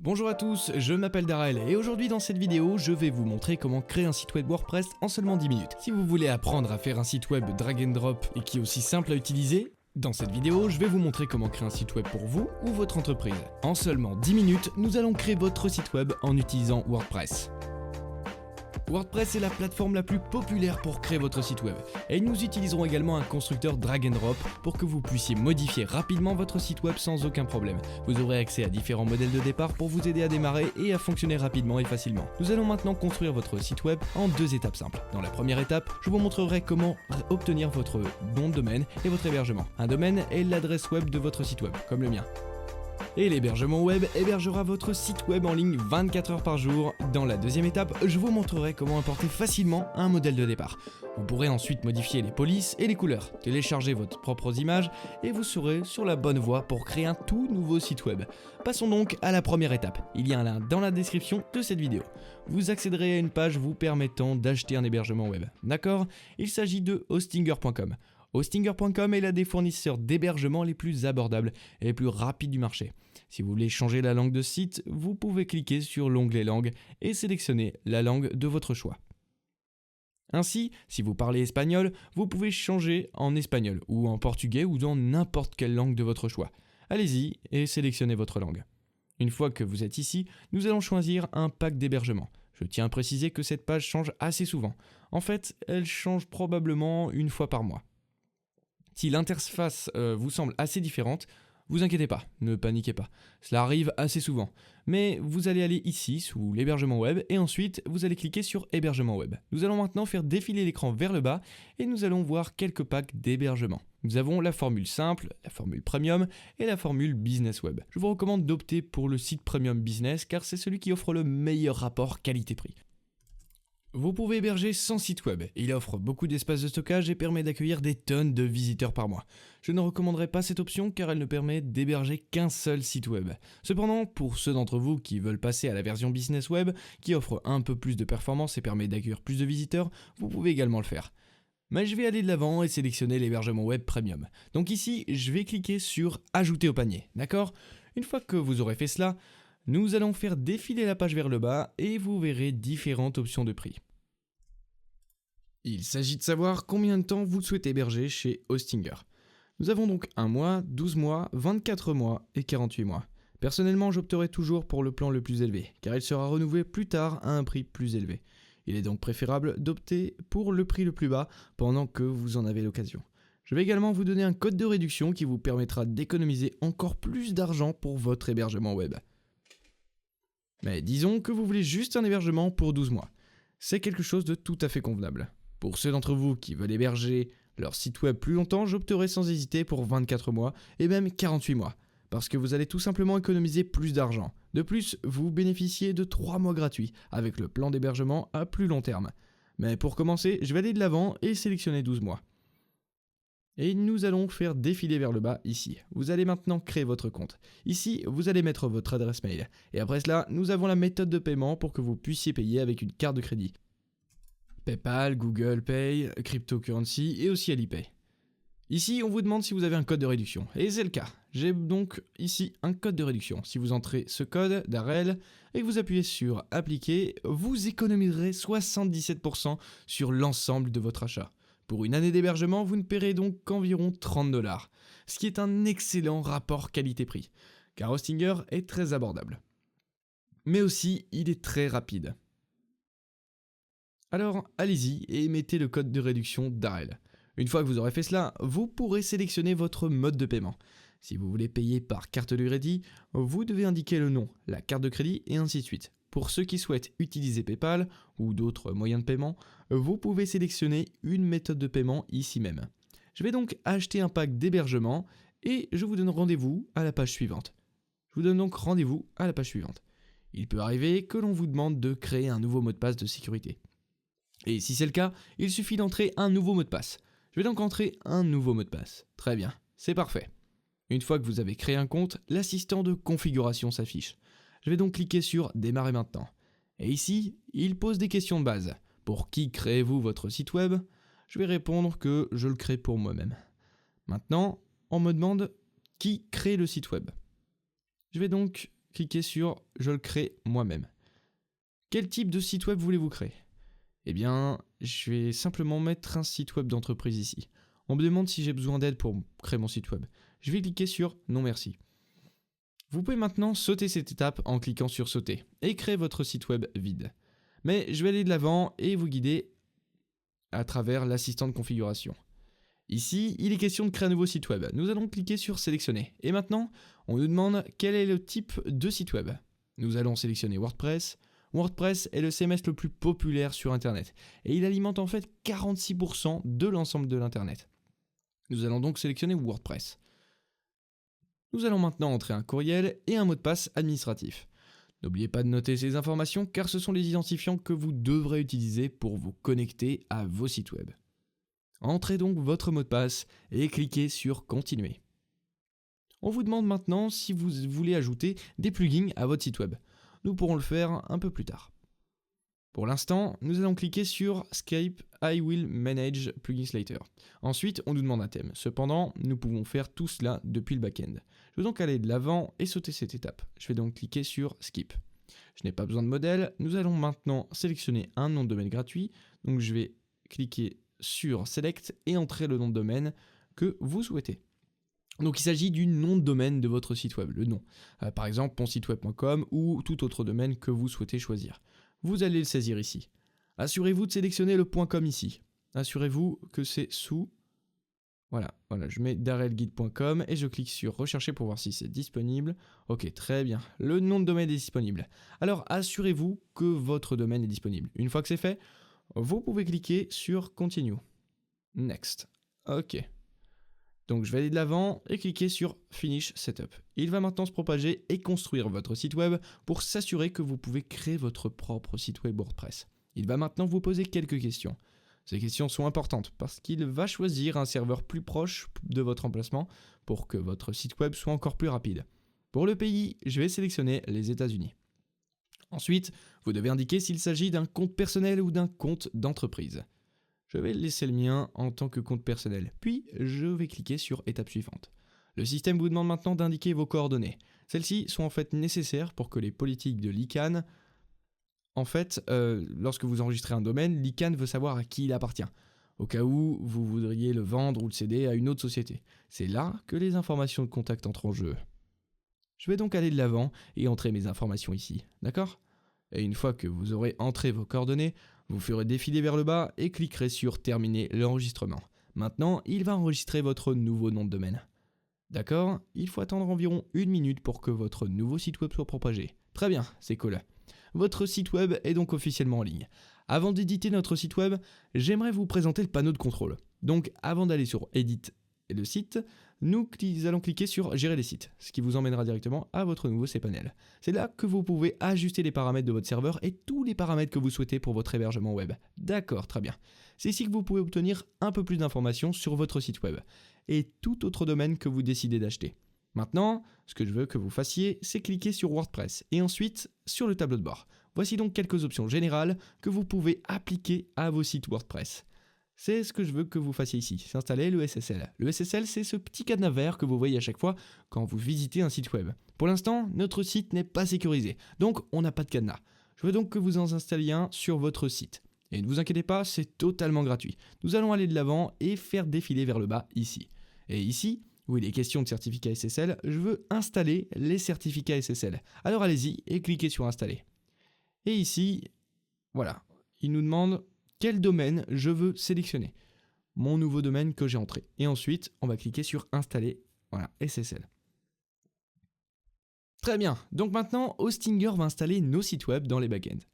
Bonjour à tous, je m'appelle Darrell et aujourd'hui dans cette vidéo, je vais vous montrer comment créer un site web WordPress en seulement 10 minutes. Si vous voulez apprendre à faire un site web drag and drop et qui est aussi simple à utiliser, dans cette vidéo, je vais vous montrer comment créer un site web pour vous ou votre entreprise. En seulement 10 minutes, nous allons créer votre site web en utilisant WordPress. WordPress est la plateforme la plus populaire pour créer votre site web et nous utiliserons également un constructeur drag and drop pour que vous puissiez modifier rapidement votre site web sans aucun problème. Vous aurez accès à différents modèles de départ pour vous aider à démarrer et à fonctionner rapidement et facilement. Nous allons maintenant construire votre site web en deux étapes simples. Dans la première étape, je vous montrerai comment obtenir votre nom de domaine et votre hébergement. Un domaine est l'adresse web de votre site web, comme le mien. Et l'hébergement web hébergera votre site web en ligne 24 heures par jour. Dans la deuxième étape, je vous montrerai comment importer facilement un modèle de départ. Vous pourrez ensuite modifier les polices et les couleurs, télécharger vos propres images et vous serez sur la bonne voie pour créer un tout nouveau site web. Passons donc à la première étape. Il y a un lien dans la description de cette vidéo. Vous accéderez à une page vous permettant d'acheter un hébergement web. D'accord ? Il s'agit de Hostinger.com. Hostinger.com est l'un des fournisseurs d'hébergement les plus abordables et les plus rapides du marché. Si vous voulez changer la langue de site, vous pouvez cliquer sur l'onglet langue et sélectionner la langue de votre choix. Ainsi, si vous parlez espagnol, vous pouvez changer en espagnol ou en portugais ou dans n'importe quelle langue de votre choix. Allez-y et sélectionnez votre langue. Une fois que vous êtes ici, nous allons choisir un pack d'hébergement. Je tiens à préciser que cette page change assez souvent. En fait, elle change probablement une fois par mois. Si l'interface vous semble assez différente, vous inquiétez pas, ne paniquez pas. Cela arrive assez souvent. Mais vous allez aller ici sous l'hébergement web et ensuite vous allez cliquer sur hébergement web. Nous allons maintenant faire défiler l'écran vers le bas et nous allons voir quelques packs d'hébergement. Nous avons la formule simple, la formule premium et la formule business web. Je vous recommande d'opter pour le site premium business car c'est celui qui offre le meilleur rapport qualité-prix. Vous pouvez héberger 100 sites web. Il offre beaucoup d'espace de stockage et permet d'accueillir des tonnes de visiteurs par mois. Je ne recommanderais pas cette option car elle ne permet d'héberger qu'un seul site web. Cependant, pour ceux d'entre vous qui veulent passer à la version business web, qui offre un peu plus de performance et permet d'accueillir plus de visiteurs, vous pouvez également le faire. Mais je vais aller de l'avant et sélectionner l'hébergement web premium. Donc ici, je vais cliquer sur ajouter au panier, d'accord ? Une fois que vous aurez fait cela, nous allons faire défiler la page vers le bas et vous verrez différentes options de prix. Il s'agit de savoir combien de temps vous souhaitez héberger chez Hostinger. Nous avons donc 1 mois, 12 mois, 24 mois et 48 mois. Personnellement, j'opterai toujours pour le plan le plus élevé, car il sera renouvelé plus tard à un prix plus élevé. Il est donc préférable d'opter pour le prix le plus bas pendant que vous en avez l'occasion. Je vais également vous donner un code de réduction qui vous permettra d'économiser encore plus d'argent pour votre hébergement web. Mais disons que vous voulez juste un hébergement pour 12 mois. C'est quelque chose de tout à fait convenable. Pour ceux d'entre vous qui veulent héberger leur site web plus longtemps, j'opterai sans hésiter pour 24 mois et même 48 mois, parce que vous allez tout simplement économiser plus d'argent. De plus, vous bénéficiez de 3 mois gratuits avec le plan d'hébergement à plus long terme. Mais pour commencer, je vais aller de l'avant et sélectionner 12 mois. Et nous allons faire défiler vers le bas ici. Vous allez maintenant créer votre compte. Ici, vous allez mettre votre adresse mail. Et après cela, nous avons la méthode de paiement pour que vous puissiez payer avec une carte de crédit. PayPal, Google Pay, Cryptocurrency et aussi Alipay. Ici, on vous demande si vous avez un code de réduction. Et c'est le cas. J'ai donc ici un code de réduction. Si vous entrez ce code, Darrell, et que vous appuyez sur Appliquer, vous économiserez 77% sur l'ensemble de votre achat. Pour une année d'hébergement, vous ne paierez donc qu'environ 30 $, ce qui est un excellent rapport qualité-prix, car Hostinger est très abordable. Mais aussi, il est très rapide. Alors, allez-y et mettez le code de réduction Darrell. Une fois que vous aurez fait cela, vous pourrez sélectionner votre mode de paiement. Si vous voulez payer par carte de crédit, vous devez indiquer le nom, la carte de crédit et ainsi de suite. Pour ceux qui souhaitent utiliser PayPal ou d'autres moyens de paiement, vous pouvez sélectionner une méthode de paiement ici même. Je vais donc acheter un pack d'hébergement et je vous donne rendez-vous à la page suivante. Il peut arriver que l'on vous demande de créer un nouveau mot de passe de sécurité. Et si c'est le cas, il suffit d'entrer un nouveau mot de passe. Je vais donc entrer un nouveau mot de passe. Très bien, c'est parfait. Une fois que vous avez créé un compte, l'assistant de configuration s'affiche. Je vais donc cliquer sur Démarrer maintenant. Et ici, il pose des questions de base. Pour qui créez-vous votre site web ? Je vais répondre que je le crée pour moi-même. Maintenant, on me demande qui crée le site web. Je vais donc cliquer sur « Je le crée moi-même ». Quel type de site web voulez-vous créer? Eh bien, je vais simplement mettre un site web d'entreprise ici. On me demande si j'ai besoin d'aide pour créer mon site web. Je vais cliquer sur « Non merci ». Vous pouvez maintenant sauter cette étape en cliquant sur « Sauter » et créer votre site web vide. Mais je vais aller de l'avant et vous guider à travers l'assistant de configuration. Ici, il est question de créer un nouveau site web. Nous allons cliquer sur « Sélectionner ». Et maintenant, on nous demande quel est le type de site web. Nous allons sélectionner WordPress. WordPress est le CMS le plus populaire sur Internet. Et il alimente en fait 46% de l'ensemble de l'Internet. Nous allons donc sélectionner WordPress. Nous allons maintenant entrer un courriel et un mot de passe administratif. N'oubliez pas de noter ces informations car ce sont les identifiants que vous devrez utiliser pour vous connecter à vos sites web. Entrez donc votre mot de passe et cliquez sur « Continuer ». On vous demande maintenant si vous voulez ajouter des plugins à votre site web. Nous pourrons le faire un peu plus tard. Pour l'instant, nous allons cliquer sur « Escape, I will manage plugins later ». Ensuite, on nous demande un thème. Cependant, nous pouvons faire tout cela depuis le back-end. Je vais donc aller de l'avant et sauter cette étape. Je vais donc cliquer sur « Skip ». Je n'ai pas besoin de modèle. Nous allons maintenant sélectionner un nom de domaine gratuit. Donc je vais cliquer sur Select et entrer le nom de domaine que vous souhaitez. Donc il s'agit du nom de domaine de votre site web, le nom. Par exemple, monsiteweb.com ou tout autre domaine que vous souhaitez choisir. Vous allez le saisir ici. Assurez-vous de sélectionner le .com ici. Assurez-vous que c'est sous. Voilà, je mets darelguide.com et je clique sur rechercher pour voir si c'est disponible. Ok, très bien. Le nom de domaine est disponible. Alors assurez-vous que votre domaine est disponible. Une fois que c'est fait, vous pouvez cliquer sur Continue. Next. Ok. Donc je vais aller de l'avant et cliquer sur Finish Setup. Il va maintenant se propager et construire votre site web pour s'assurer que vous pouvez créer votre propre site web WordPress. Il va maintenant vous poser quelques questions. Ces questions sont importantes parce qu'il va choisir un serveur plus proche de votre emplacement pour que votre site web soit encore plus rapide. Pour le pays, je vais sélectionner les États-Unis. Ensuite, vous devez indiquer s'il s'agit d'un compte personnel ou d'un compte d'entreprise. Je vais laisser le mien en tant que compte personnel, puis je vais cliquer sur étape suivante. Le système vous demande maintenant d'indiquer vos coordonnées. Celles-ci sont en fait nécessaires pour que les politiques de l'ICANN, lorsque vous enregistrez un domaine, l'ICANN veut savoir à qui il appartient, au cas où vous voudriez le vendre ou le céder à une autre société. C'est là que les informations de contact entrent en jeu. Je vais donc aller de l'avant et entrer mes informations ici, d'accord ? Et une fois que vous aurez entré vos coordonnées, vous ferez défiler vers le bas et cliquerez sur terminer l'enregistrement. Maintenant, il va enregistrer votre nouveau nom de domaine. D'accord ? Il faut attendre environ 1 minute pour que votre nouveau site web soit propagé. Très bien, c'est cool. Votre site web est donc officiellement en ligne. Avant d'éditer notre site web, j'aimerais vous présenter le panneau de contrôle. Donc avant d'aller sur Edit et le site, nous allons cliquer sur Gérer les sites, ce qui vous emmènera directement à votre nouveau cPanel. C'est là que vous pouvez ajuster les paramètres de votre serveur et tous les paramètres que vous souhaitez pour votre hébergement web. D'accord, très bien. C'est ici que vous pouvez obtenir un peu plus d'informations sur votre site web et tout autre domaine que vous décidez d'acheter. Maintenant, ce que je veux que vous fassiez, c'est cliquer sur WordPress et ensuite sur le tableau de bord. Voici donc quelques options générales que vous pouvez appliquer à vos sites WordPress. C'est ce que je veux que vous fassiez ici, c'est installer le SSL. Le SSL, c'est ce petit cadenas vert que vous voyez à chaque fois quand vous visitez un site web. Pour l'instant, notre site n'est pas sécurisé, donc on n'a pas de cadenas. Je veux donc que vous en installiez un sur votre site. Et ne vous inquiétez pas, c'est totalement gratuit. Nous allons aller de l'avant et faire défiler vers le bas ici. Et ici, où il est question de certificats SSL, je veux installer les certificats SSL. Alors allez-y et cliquez sur installer. Et ici, voilà, il nous demande quel domaine je veux sélectionner. Mon nouveau domaine que j'ai entré. Et ensuite, on va cliquer sur installer, voilà, SSL. Très bien, donc maintenant, Hostinger va installer nos sites web dans les backends.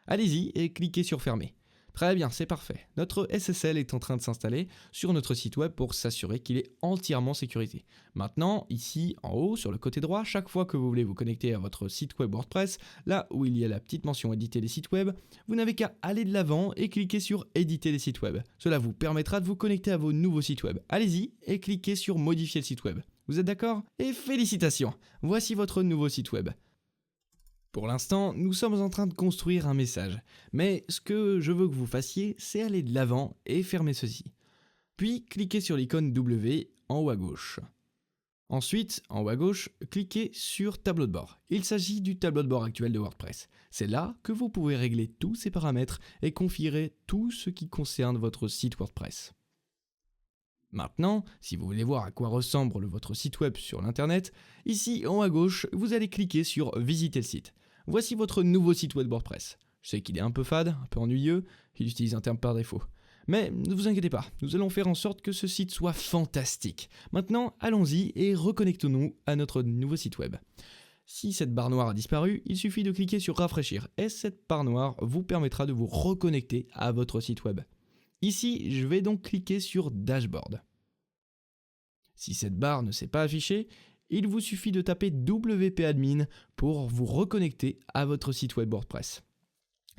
Allez-y et cliquez sur fermer. Très bien, c'est parfait. Notre SSL est en train de s'installer sur notre site web pour s'assurer qu'il est entièrement sécurisé. Maintenant, ici en haut, sur le côté droit, chaque fois que vous voulez vous connecter à votre site web WordPress, là où il y a la petite mention éditer les sites web, vous n'avez qu'à aller de l'avant et cliquer sur éditer les sites web. Cela vous permettra de vous connecter à vos nouveaux sites web. Allez-y et cliquez sur modifier le site web. Vous êtes d'accord ? Et félicitations, voici votre nouveau site web. Pour l'instant, nous sommes en train de construire un message, mais ce que je veux que vous fassiez, c'est aller de l'avant et fermer ceci. Puis, cliquez sur l'icône W en haut à gauche. Ensuite, en haut à gauche, cliquez sur Tableau de bord. Il s'agit du tableau de bord actuel de WordPress. C'est là que vous pouvez régler tous ces paramètres et configurer tout ce qui concerne votre site WordPress. Maintenant, si vous voulez voir à quoi ressemble votre site web sur l'internet, ici en haut à gauche, vous allez cliquer sur Visiter le site. Voici votre nouveau site web WordPress. Je sais qu'il est un peu fade, un peu ennuyeux, il utilise un terme par défaut. Mais ne vous inquiétez pas, nous allons faire en sorte que ce site soit fantastique. Maintenant, allons-y et reconnectons-nous à notre nouveau site web. Si cette barre noire a disparu, il suffit de cliquer sur Rafraîchir et cette barre noire vous permettra de vous reconnecter à votre site web. Ici, je vais donc cliquer sur Dashboard. Si cette barre ne s'est pas affichée, il vous suffit de taper wp-admin pour vous reconnecter à votre site web WordPress.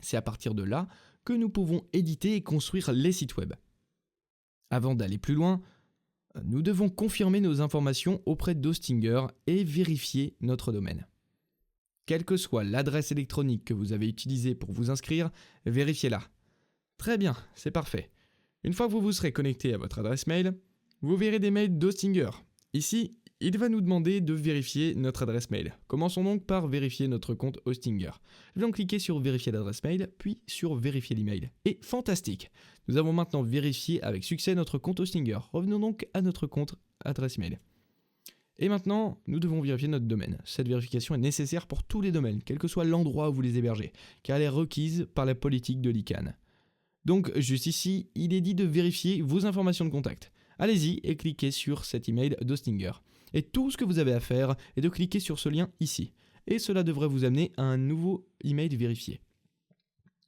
C'est à partir de là que nous pouvons éditer et construire les sites web. Avant d'aller plus loin, nous devons confirmer nos informations auprès d'Hostinger et vérifier notre domaine. Quelle que soit l'adresse électronique que vous avez utilisée pour vous inscrire, vérifiez-la. Très bien, c'est parfait. Une fois que vous vous serez connecté à votre adresse mail, vous verrez des mails d'Hostinger. Ici, il va nous demander de vérifier notre adresse mail. Commençons donc par vérifier notre compte Hostinger. Je vais donc cliquer sur vérifier l'adresse mail, puis sur vérifier l'email. Et fantastique! Nous avons maintenant vérifié avec succès notre compte Hostinger. Revenons donc à notre compte adresse mail. Et maintenant, nous devons vérifier notre domaine. Cette vérification est nécessaire pour tous les domaines, quel que soit l'endroit où vous les hébergez, car elle est requise par la politique de l'ICANN. Donc, juste ici, il est dit de vérifier vos informations de contact. Allez-y et cliquez sur cet email d'Hostinger. Et tout ce que vous avez à faire est de cliquer sur ce lien ici. Et cela devrait vous amener à un nouveau email vérifié.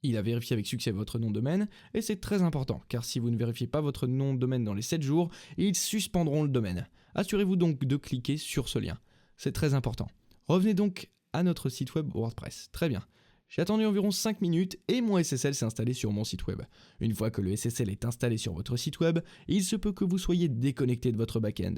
Il a vérifié avec succès votre nom de domaine, et c'est très important, car si vous ne vérifiez pas votre nom de domaine dans les 7 jours, ils suspendront le domaine. Assurez-vous donc de cliquer sur ce lien. C'est très important. Revenez donc à notre site web WordPress. Très bien. J'ai attendu environ 5 minutes et mon SSL s'est installé sur mon site web. Une fois que le SSL est installé sur votre site web, il se peut que vous soyez déconnecté de votre back-end.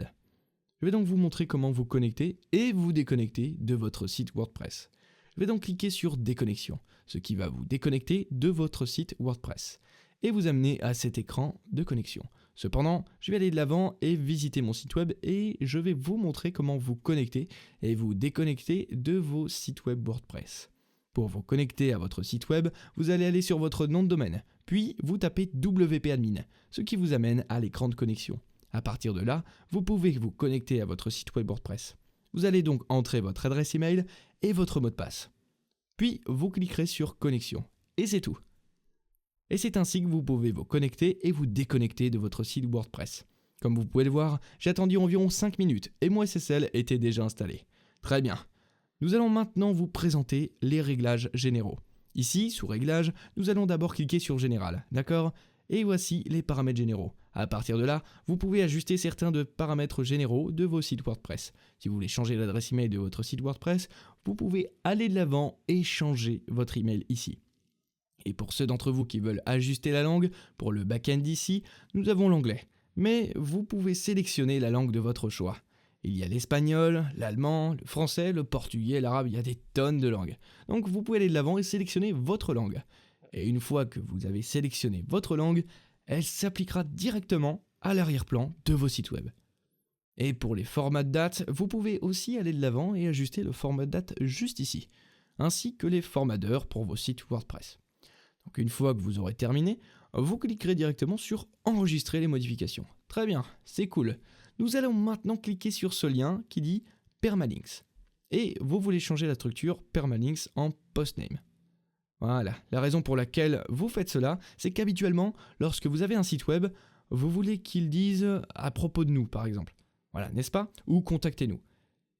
Je vais donc vous montrer comment vous connecter et vous déconnecter de votre site WordPress. Je vais donc cliquer sur Déconnexion, ce qui va vous déconnecter de votre site WordPress et vous amener à cet écran de connexion. Cependant, je vais aller de l'avant et visiter mon site web et je vais vous montrer comment vous connecter et vous déconnecter de vos sites web WordPress. Pour vous connecter à votre site web, vous allez aller sur votre nom de domaine, puis vous tapez wp-admin, ce qui vous amène à l'écran de connexion. À partir de là, vous pouvez vous connecter à votre site web WordPress. Vous allez donc entrer votre adresse email et votre mot de passe. Puis vous cliquerez sur Connexion. Et c'est tout. Et c'est ainsi que vous pouvez vous connecter et vous déconnecter de votre site WordPress. Comme vous pouvez le voir, j'ai attendu environ 5 minutes et mon SSL était déjà installé. Très bien. Nous allons maintenant vous présenter les réglages généraux. Ici, sous Réglages, nous allons d'abord cliquer sur Général, d'accord ? Et voici les paramètres généraux. À partir de là, vous pouvez ajuster certains de paramètres généraux de vos sites WordPress. Si vous voulez changer l'adresse email de votre site WordPress, vous pouvez aller de l'avant et changer votre email ici. Et pour ceux d'entre vous qui veulent ajuster la langue, pour le back-end ici, nous avons l'anglais. Mais vous pouvez sélectionner la langue de votre choix. Il y a l'espagnol, l'allemand, le français, le portugais, l'arabe, il y a des tonnes de langues. Donc vous pouvez aller de l'avant et sélectionner votre langue. Et une fois que vous avez sélectionné votre langue, elle s'appliquera directement à l'arrière-plan de vos sites web. Et pour les formats de date, vous pouvez aussi aller de l'avant et ajuster le format de date juste ici, ainsi que les formats d'heures pour vos sites WordPress. Donc une fois que vous aurez terminé, vous cliquerez directement sur Enregistrer les modifications. Très bien, c'est cool. Nous allons maintenant cliquer sur ce lien qui dit Permalinks. Et vous voulez changer la structure Permalinks en Postname. Voilà, la raison pour laquelle vous faites cela, c'est qu'habituellement, lorsque vous avez un site web, vous voulez qu'il dise à propos de nous, par exemple. Voilà, n'est-ce pas? Ou contactez-nous.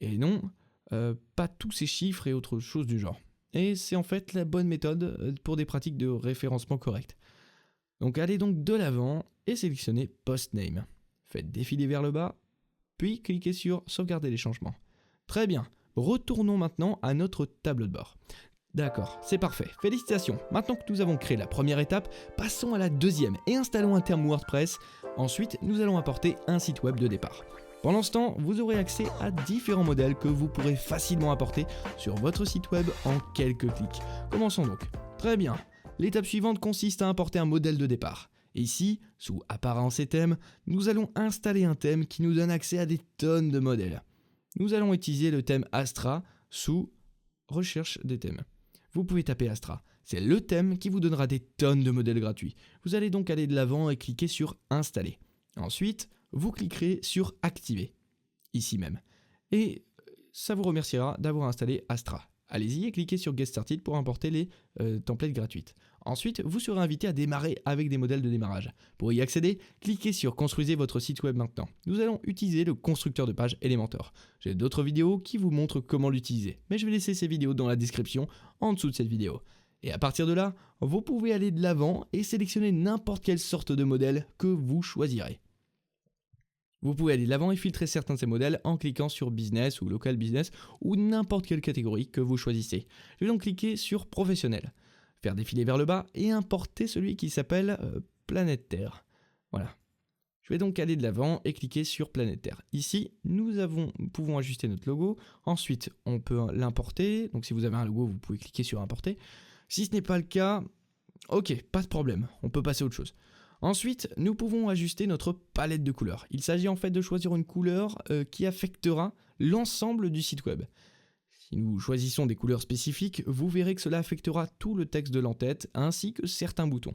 Et non, pas tous ces chiffres et autres choses du genre. Et c'est en fait la bonne méthode pour des pratiques de référencement correctes. Donc allez donc de l'avant et sélectionnez Postname. Faites défiler vers le bas, puis cliquez sur Sauvegarder les changements. Très bien, retournons maintenant à notre tableau de bord. D'accord, c'est parfait, félicitations. Maintenant que nous avons créé la première étape, passons à la deuxième et installons un terme WordPress. Ensuite, nous allons apporter un site web de départ. Pendant ce temps, vous aurez accès à différents modèles que vous pourrez facilement apporter sur votre site web en quelques clics. Commençons donc. Très bien, l'étape suivante consiste à importer un modèle de départ. Ici, sous Apparence et thèmes, nous allons installer un thème qui nous donne accès à des tonnes de modèles. nous allons utiliser le thème Astra sous recherche des thèmes. Vous pouvez taper Astra, c'est le thème qui vous donnera des tonnes de modèles gratuits. Vous allez donc aller de l'avant et cliquer sur installer. Ensuite, vous cliquerez sur activer, ici même. Et ça vous remerciera d'avoir installé Astra. Allez-y et cliquez sur Get Started pour importer les templates gratuites. Ensuite, vous serez invité à démarrer avec des modèles de démarrage. Pour y accéder, cliquez sur Construisez votre site web maintenant. Nous allons utiliser le constructeur de page Elementor. J'ai d'autres vidéos qui vous montrent comment l'utiliser, mais je vais laisser ces vidéos dans la description en dessous de cette vidéo. Et à partir de là, vous pouvez aller de l'avant et sélectionner n'importe quelle sorte de modèle que vous choisirez. Vous pouvez aller de l'avant et filtrer certains de ces modèles en cliquant sur Business ou Local Business ou n'importe quelle catégorie que vous choisissez. Je vais donc cliquer sur Professionnel, faire défiler vers le bas et importer celui qui s'appelle Planète Terre. Voilà. Je vais donc aller de l'avant et cliquer sur Planète Terre. Ici, nous pouvons ajuster notre logo. Ensuite, on peut l'importer. Donc si vous avez un logo, vous pouvez cliquer sur Importer. Si ce n'est pas le cas, ok, pas de problème, on peut passer à autre chose. Ensuite, nous pouvons ajuster notre palette de couleurs. Il s'agit en fait de choisir une couleur qui affectera l'ensemble du site web. Si nous choisissons des couleurs spécifiques, vous verrez que cela affectera tout le texte de l'entête ainsi que certains boutons.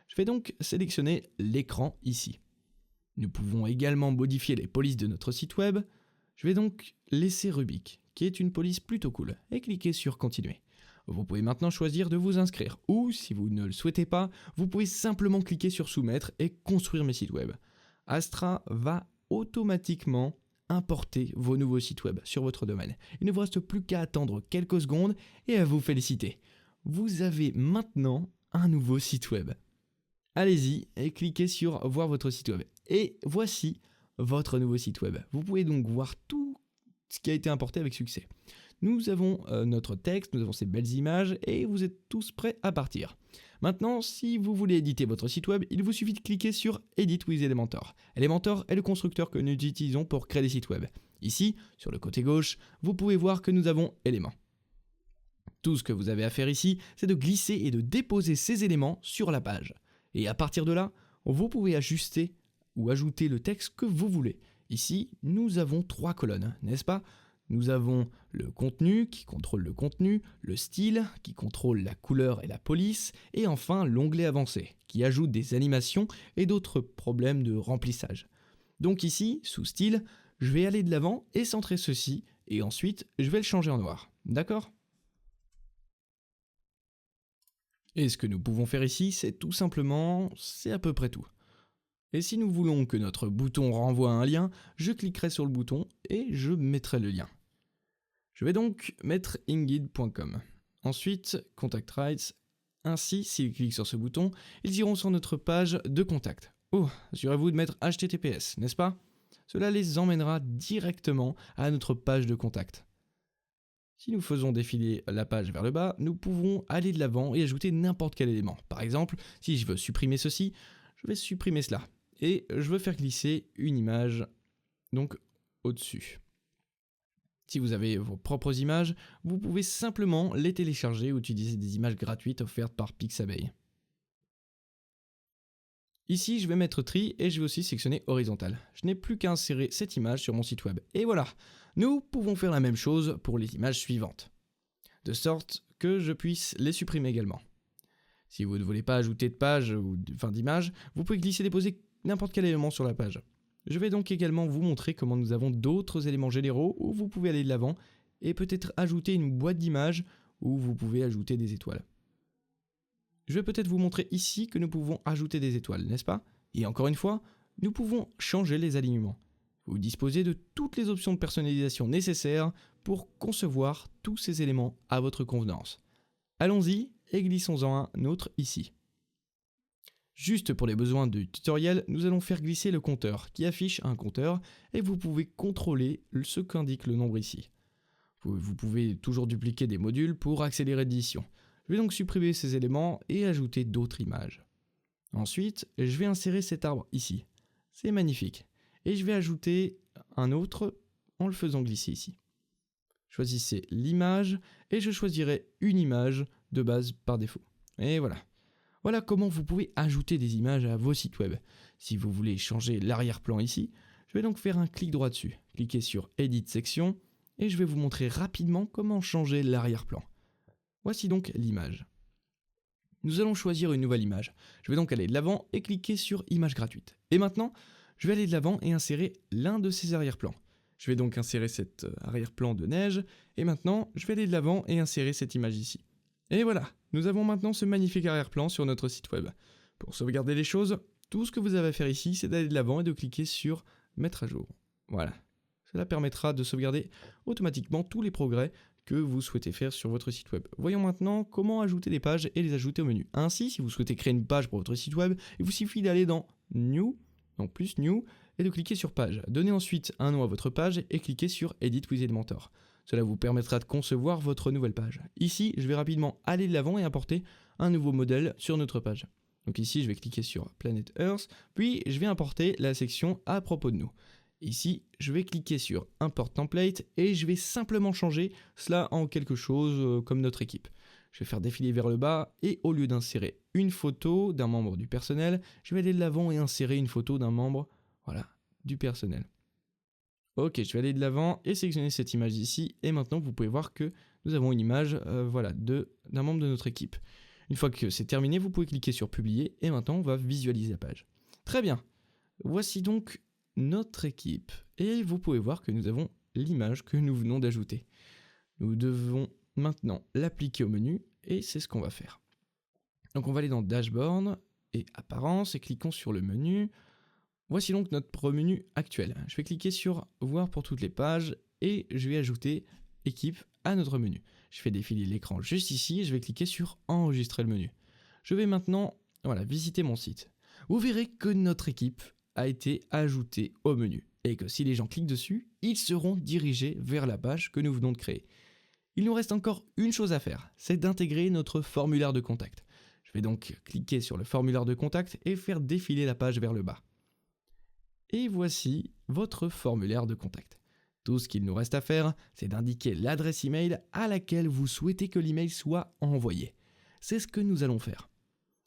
Je vais donc sélectionner l'écran ici. Nous pouvons également modifier les polices de notre site web. Je vais donc laisser Rubik, qui est une police plutôt cool, et cliquer sur Continuer. Vous pouvez maintenant choisir de vous inscrire ou, si vous ne le souhaitez pas, vous pouvez simplement cliquer sur Soumettre et construire mes sites web. Astra va automatiquement importer vos nouveaux sites web sur votre domaine. Il ne vous reste plus qu'à attendre quelques secondes et à vous féliciter. Vous avez maintenant un nouveau site web. Allez-y et cliquez sur Voir votre site web. Et voici votre nouveau site web. Vous pouvez donc voir tout ce qui a été importé avec succès. Nous avons notre texte, nous avons ces belles images et vous êtes tous prêts à partir. Maintenant, si vous voulez éditer votre site web, il vous suffit de cliquer sur Edit with Elementor. Elementor est le constructeur que nous utilisons pour créer des sites web. Ici, sur le côté gauche, vous pouvez voir que nous avons éléments. Tout ce que vous avez à faire ici, c'est de glisser et de déposer ces éléments sur la page. Et à partir de là, vous pouvez ajuster ou ajouter le texte que vous voulez. Ici, nous avons 3 colonnes, n'est-ce pas ? Nous avons le contenu qui contrôle le contenu, le style qui contrôle la couleur et la police, et enfin l'onglet avancé qui ajoute des animations et d'autres problèmes de remplissage. Donc ici, sous style, je vais aller de l'avant et centrer ceci, et ensuite je vais le changer en noir. D'accord ? Et ce que nous pouvons faire ici, c'est tout simplement, c'est à peu près tout. Et si nous voulons que notre bouton renvoie un lien, je cliquerai sur le bouton et je mettrai le lien. Je vais donc mettre inguide.com. Ensuite, Contact Rights. Ainsi, s'ils cliquent sur ce bouton, ils iront sur notre page de contact. Oh, assurez-vous de mettre HTTPS, n'est-ce pas ? Cela les emmènera directement à notre page de contact. Si nous faisons défiler la page vers le bas, nous pouvons aller de l'avant et ajouter n'importe quel élément. Par exemple, si je veux supprimer ceci, je vais supprimer cela. Et je veux faire glisser une image donc au-dessus. Si vous avez vos propres images, vous pouvez simplement les télécharger ou utiliser des images gratuites offertes par Pixabay. Ici, je vais mettre tri et je vais aussi sélectionner horizontal. Je n'ai plus qu'à insérer cette image sur mon site web. Et voilà, nous pouvons faire la même chose pour les images suivantes, de sorte que je puisse les supprimer également. Si vous ne voulez pas ajouter de page ou d'image, vous pouvez glisser et déposer n'importe quel élément sur la page. Je vais donc également vous montrer comment nous avons d'autres éléments généraux où vous pouvez aller de l'avant et peut-être ajouter une boîte d'images où vous pouvez ajouter des étoiles. Je vais peut-être vous montrer ici que nous pouvons ajouter des étoiles, n'est-ce pas ? Et encore une fois, nous pouvons changer les alignements. Vous disposez de toutes les options de personnalisation nécessaires pour concevoir tous ces éléments à votre convenance. Allons-y et glissons-en un autre ici. Juste pour les besoins du tutoriel, nous allons faire glisser le compteur qui affiche un compteur et vous pouvez contrôler ce qu'indique le nombre ici. Vous pouvez toujours dupliquer des modules pour accélérer l'édition. Je vais donc supprimer ces éléments et ajouter d'autres images. Ensuite, je vais insérer cet arbre ici. C'est magnifique. Et je vais ajouter un autre en le faisant glisser ici. Choisissez l'image et je choisirai une image de base par défaut. Et voilà. Voilà comment vous pouvez ajouter des images à vos sites web. Si vous voulez changer l'arrière-plan ici, Je vais donc faire un clic droit dessus, cliquer sur Edit section et je vais vous montrer rapidement comment changer l'arrière-plan. Voici donc l'image. Nous allons choisir une nouvelle image. Je vais donc aller de l'avant et cliquer sur Image gratuite. Et maintenant, je vais aller de l'avant et insérer l'un de ces arrière-plans. Je vais donc insérer cet arrière-plan de neige et maintenant, je vais aller de l'avant et insérer cette image ici. Et voilà, nous avons maintenant ce magnifique arrière-plan sur notre site web. Pour sauvegarder les choses, tout ce que vous avez à faire ici, c'est d'aller de l'avant et de cliquer sur Mettre à jour. Voilà. Cela permettra de sauvegarder automatiquement tous les progrès que vous souhaitez faire sur votre site web. Voyons maintenant comment ajouter des pages et les ajouter au menu. Ainsi, si vous souhaitez créer une page pour votre site web, il vous suffit d'aller dans New, donc plus New, et de cliquer sur Page. Donnez ensuite un nom à votre page et cliquez sur Edit with Elementor. Cela vous permettra de concevoir votre nouvelle page. Ici, je vais rapidement aller de l'avant et importer un nouveau modèle sur notre page. Donc ici, je vais cliquer sur Planet Earth, puis je vais importer la section à propos de nous. Ici, je vais cliquer sur Import Template et je vais simplement changer cela en quelque chose comme notre équipe. Je vais faire défiler vers le bas et au lieu d'insérer une photo d'un membre du personnel, je vais aller de l'avant et insérer une photo d'un membre, voilà, du personnel. Ok, je vais aller de l'avant et sélectionner cette image ici et maintenant vous pouvez voir que nous avons une image voilà, d'un membre de notre équipe. Une fois que c'est terminé, vous pouvez cliquer sur Publier et maintenant on va visualiser la page. Très bien, voici donc notre équipe et vous pouvez voir que nous avons l'image que nous venons d'ajouter. Nous devons maintenant l'appliquer au menu et c'est ce qu'on va faire. Donc on va aller dans Dashboard et Apparence et cliquons sur le menu. Voici donc notre menu actuel. Je vais cliquer sur Voir pour toutes les pages et je vais ajouter Équipe à notre menu. Je fais défiler l'écran juste ici et je vais cliquer sur Enregistrer le menu. Je vais maintenant visiter mon site. Vous verrez que notre équipe a été ajoutée au menu et que si les gens cliquent dessus, ils seront dirigés vers la page que nous venons de créer. Il nous reste encore une chose à faire, c'est d'intégrer notre formulaire de contact. Je vais donc cliquer sur le formulaire de contact et faire défiler la page vers le bas. Et voici votre formulaire de contact. Tout ce qu'il nous reste à faire, c'est d'indiquer l'adresse email à laquelle vous souhaitez que l'email soit envoyé. C'est ce que nous allons faire.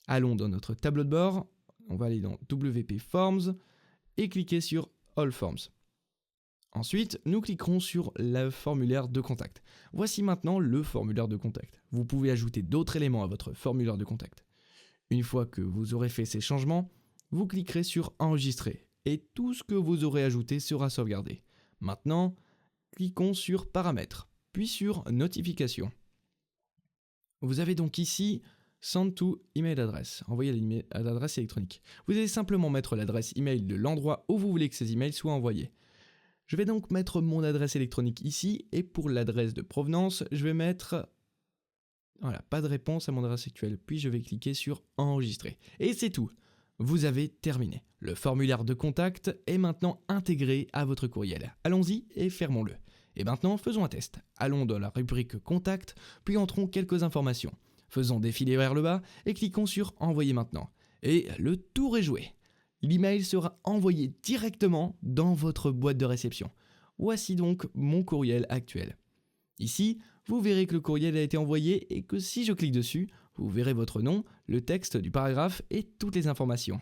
Allons dans notre tableau de bord, on va aller dans WP Forms et cliquer sur All Forms. Ensuite, nous cliquerons sur le formulaire de contact. Voici maintenant le formulaire de contact. Vous pouvez ajouter d'autres éléments à votre formulaire de contact. Une fois que vous aurez fait ces changements, vous cliquerez sur Enregistrer et tout ce que vous aurez ajouté sera sauvegardé. Maintenant, cliquons sur Paramètres, puis sur Notifications. Vous avez donc ici Send to Email Address, envoyer à l'adresse électronique. Vous allez simplement mettre l'adresse email de l'endroit où vous voulez que ces emails soient envoyés. Je vais donc mettre mon adresse électronique ici et pour l'adresse de provenance, je vais mettre pas de réponse à mon adresse actuelle, puis je vais cliquer sur Enregistrer. Et c'est tout. Vous avez terminé. Le formulaire de contact est maintenant intégré à votre courriel. Allons-y et fermons-le. Et maintenant, faisons un test. Allons dans la rubrique Contact, puis entrons quelques informations. Faisons défiler vers le bas et cliquons sur Envoyer maintenant. Et le tour est joué. L'email sera envoyé directement dans votre boîte de réception. Voici donc mon courriel actuel. Ici, vous verrez que le courriel a été envoyé et que si je clique dessus, vous verrez votre nom, le texte du paragraphe et toutes les informations.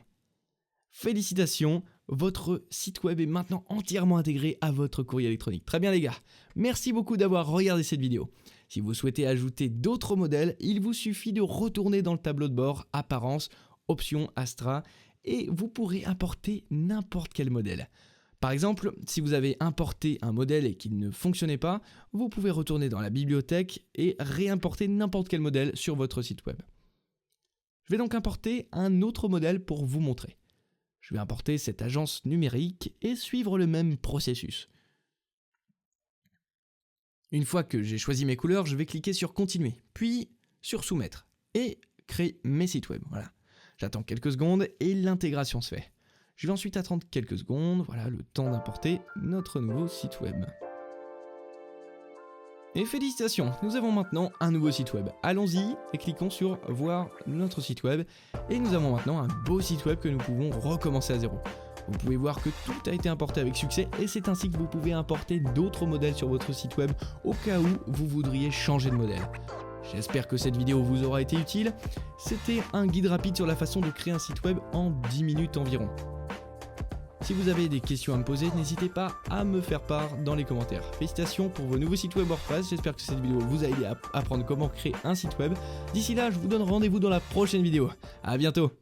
Félicitations, votre site web est maintenant entièrement intégré à votre courrier électronique. Très bien les gars, merci beaucoup d'avoir regardé cette vidéo. Si vous souhaitez ajouter d'autres modèles, il vous suffit de retourner dans le tableau de bord, Apparence, Options, Astra, et vous pourrez importer n'importe quel modèle. Par exemple, si vous avez importé un modèle et qu'il ne fonctionnait pas, vous pouvez retourner dans la bibliothèque et réimporter n'importe quel modèle sur votre site web. Je vais donc importer un autre modèle pour vous montrer. Je vais importer cette agence numérique et suivre le même processus. Une fois que j'ai choisi mes couleurs, je vais cliquer sur Continuer, puis sur Soumettre et créer mes sites web. Voilà. J'attends quelques secondes et l'intégration se fait. Je vais ensuite attendre quelques secondes, voilà le temps d'importer notre nouveau site web. Et félicitations, nous avons maintenant un nouveau site web. Allons-y et cliquons sur Voir notre site web. Et nous avons maintenant un beau site web que nous pouvons recommencer à zéro. Vous pouvez voir que tout a été importé avec succès et c'est ainsi que vous pouvez importer d'autres modèles sur votre site web au cas où vous voudriez changer de modèle. J'espère que cette vidéo vous aura été utile. C'était un guide rapide sur la façon de créer un site web en 10 minutes environ. Si vous avez des questions à me poser, n'hésitez pas à me faire part dans les commentaires. Félicitations pour vos nouveaux sites web WordPress, j'espère que cette vidéo vous a aidé à apprendre comment créer un site web. D'ici là, je vous donne rendez-vous dans la prochaine vidéo. À bientôt.